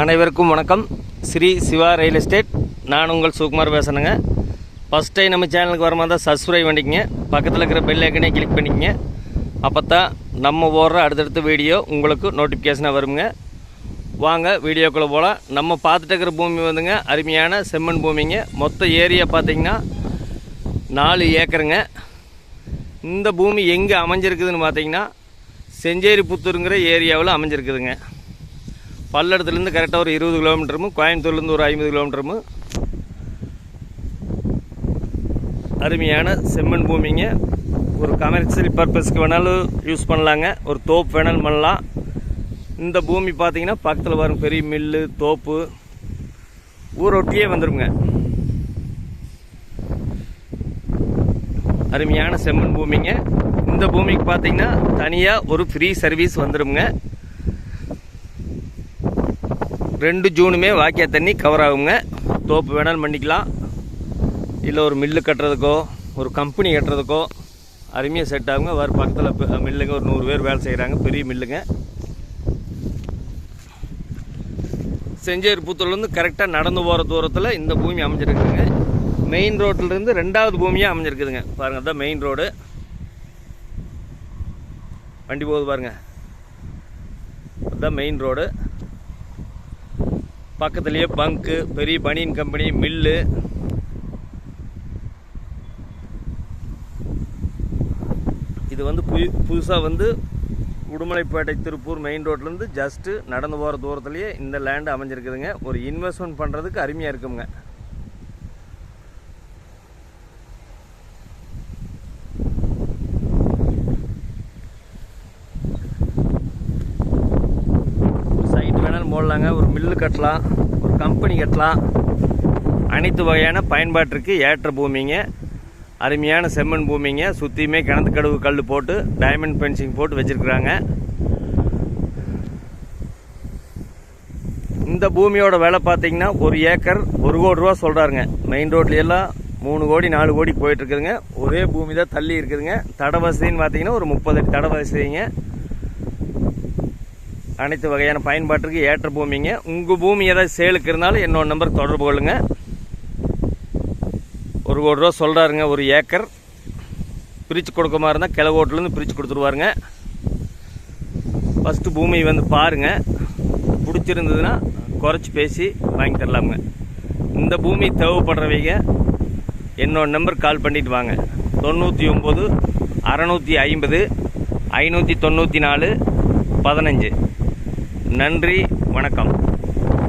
அனைவருக்கும் வணக்கம். Shri Siva real estate. நான் உங்கள் சுகுமார் பேசுகிறேங்க. ஃபஸ்ட் டைம் நம்ம சேனலுக்கு வர மாதிரி தான் சப்ஸ்கிரைப் பண்ணிக்கங்க. பக்கத்தில் இருக்கிற பெல் ஐக்கனே கிளிக் பண்ணிக்கங்க. அப்போ தான் நம்ம போடுற அடுத்தடுத்த வீடியோ உங்களுக்கு நோட்டிஃபிகேஷனாக வருங்க. வாங்க வீடியோக்குள்ளே போகலாம். நம்ம பார்த்துட்டு இருக்கிற பூமி வந்துங்க அருமையான செம்மண் பூமிங்க. மொத்த ஏரியா பார்த்திங்கன்னா 4 ஏக்கருங்க. இந்த பூமி எங்கே அமைஞ்சிருக்குதுன்னு பார்த்திங்கன்னா செஞ்சேரி புத்தூருங்கிற ஏரியாவில் அமைஞ்சிருக்குதுங்க. பல்லடத்துலேருந்து கரெக்டாக ஒரு 20 கிலோமீட்டரும், கோயம்புத்தூர்லேருந்து ஒரு 50 கிலோமீட்டரும். அருமையான செம்மண் பூமிங்க. ஒரு கமர்ஷியல் பர்பஸ்க்கு வேணாலும் யூஸ் பண்ணலாங்க. ஒரு தோப்பு வேணாலும் பண்ணலாம். இந்த பூமி பார்த்திங்கன்னா பக்கத்தில் வரும் பெரிய மில்லு, தோப்பு, ஊரொட்டியே வந்துடுங்க. அருமையான செம்மண் பூமிங்க. இந்த பூமிக்கு பார்த்திங்கன்னா தனியாக ஒரு ஃப்ரீ சர்வீஸ் வந்துடுங்க. 2 ஜூனுமே வாக்கிய தண்ணி கவர் ஆகுங்க. தோப்பு வேணாலும் பண்ணிக்கலாம். இல்லை ஒரு மில்லு கட்டுறதுக்கோ ஒரு கம்பெனி கட்டுறதுக்கோ அருமையாக செட் ஆகுங்க. வர பக்கத்தில் மில்லுங்க ஒரு 100 பேர் வேலை செய்கிறாங்க. பெரிய மில்லுங்க. செஞ்சேரி புத்தூர்லேருந்து கரெக்டாக நடந்து போகிற தூரத்தில் இந்த பூமி அமைஞ்சிருக்குங்க. மெயின் ரோட்டிலேருந்து 2வது பூமியாக அமைஞ்சிருக்குதுங்க. பாருங்கள், அதுதான் மெயின் ரோடு. வண்டி போகுது பாருங்கள், அதுதான் மெயின் ரோடு. பக்கத்துலேயே பங்கு, பெரிய பனியன் கம்பெனி, மில்லு. இது வந்து புதுசாக வந்து உடுமலைப்பேட்டை திருப்பூர் மெயின் ரோட்லேருந்து ஜஸ்ட்டு நடந்து போகிற தூரத்துலேயே இந்த லேண்டு அமைஞ்சிருக்குதுங்க. ஒரு இன்வெஸ்ட்மெண்ட் பண்ணுறதுக்கு அருமையாக இருக்குங்க. போடலாங்க. ஒரு மில்லு கட்டலாம், ஒரு கம்பெனி கட்டலாம். அனைத்து வகையான பயன்பாட்டிற்கு ஏற்ற பூமிங்க. அருமையான செம்மண் பூமிங்க. சுற்றியுமே கிணத்து கடவு கல் போட்டு டைமண்ட் பென்சிங் போட்டு வச்சுருக்குறாங்க. இந்த பூமியோட விலை பார்த்தீங்கன்னா 1 ஏக்கர் 1 கோடி ரூபா சொல்கிறாருங்க. மெயின் ரோட்லையெல்லாம் 3 கோடி 4 கோடி போயிட்டுருக்குதுங்க. ஒரே பூமி தான் தள்ளி இருக்குதுங்க. தட வசதின்னு பார்த்தீங்கன்னா ஒரு 30 அடி தட வசதிங்க. அனைத்து வகையான பயன்பாட்டிற்கு ஏற்ற பூமிங்க. உங்கள் பூமி ஏதாவது சேலுக்கு இருந்தாலும் என்னோட நம்பருக்கு தொடர்பு கொள்ளுங்க. 1 கோடி ரூபா சொல்கிறாருங்க. 1 ஏக்கர் பிரித்து கொடுக்க மாதிரி இருந்தால் கிழவோட்டிலேருந்து பிரித்து கொடுத்துருவாருங்க. ஃபஸ்ட்டு பூமி வந்து பாருங்கள். பிடிச்சிருந்ததுன்னா குறைச்சி பேசி வாங்கி தரலாமுங்க. இந்த பூமி தேவைப்படுறவங்க என்னோட நம்பருக்கு கால் பண்ணிட்டு வாங்க. 99 650 594 15. நன்றி, வணக்கம்.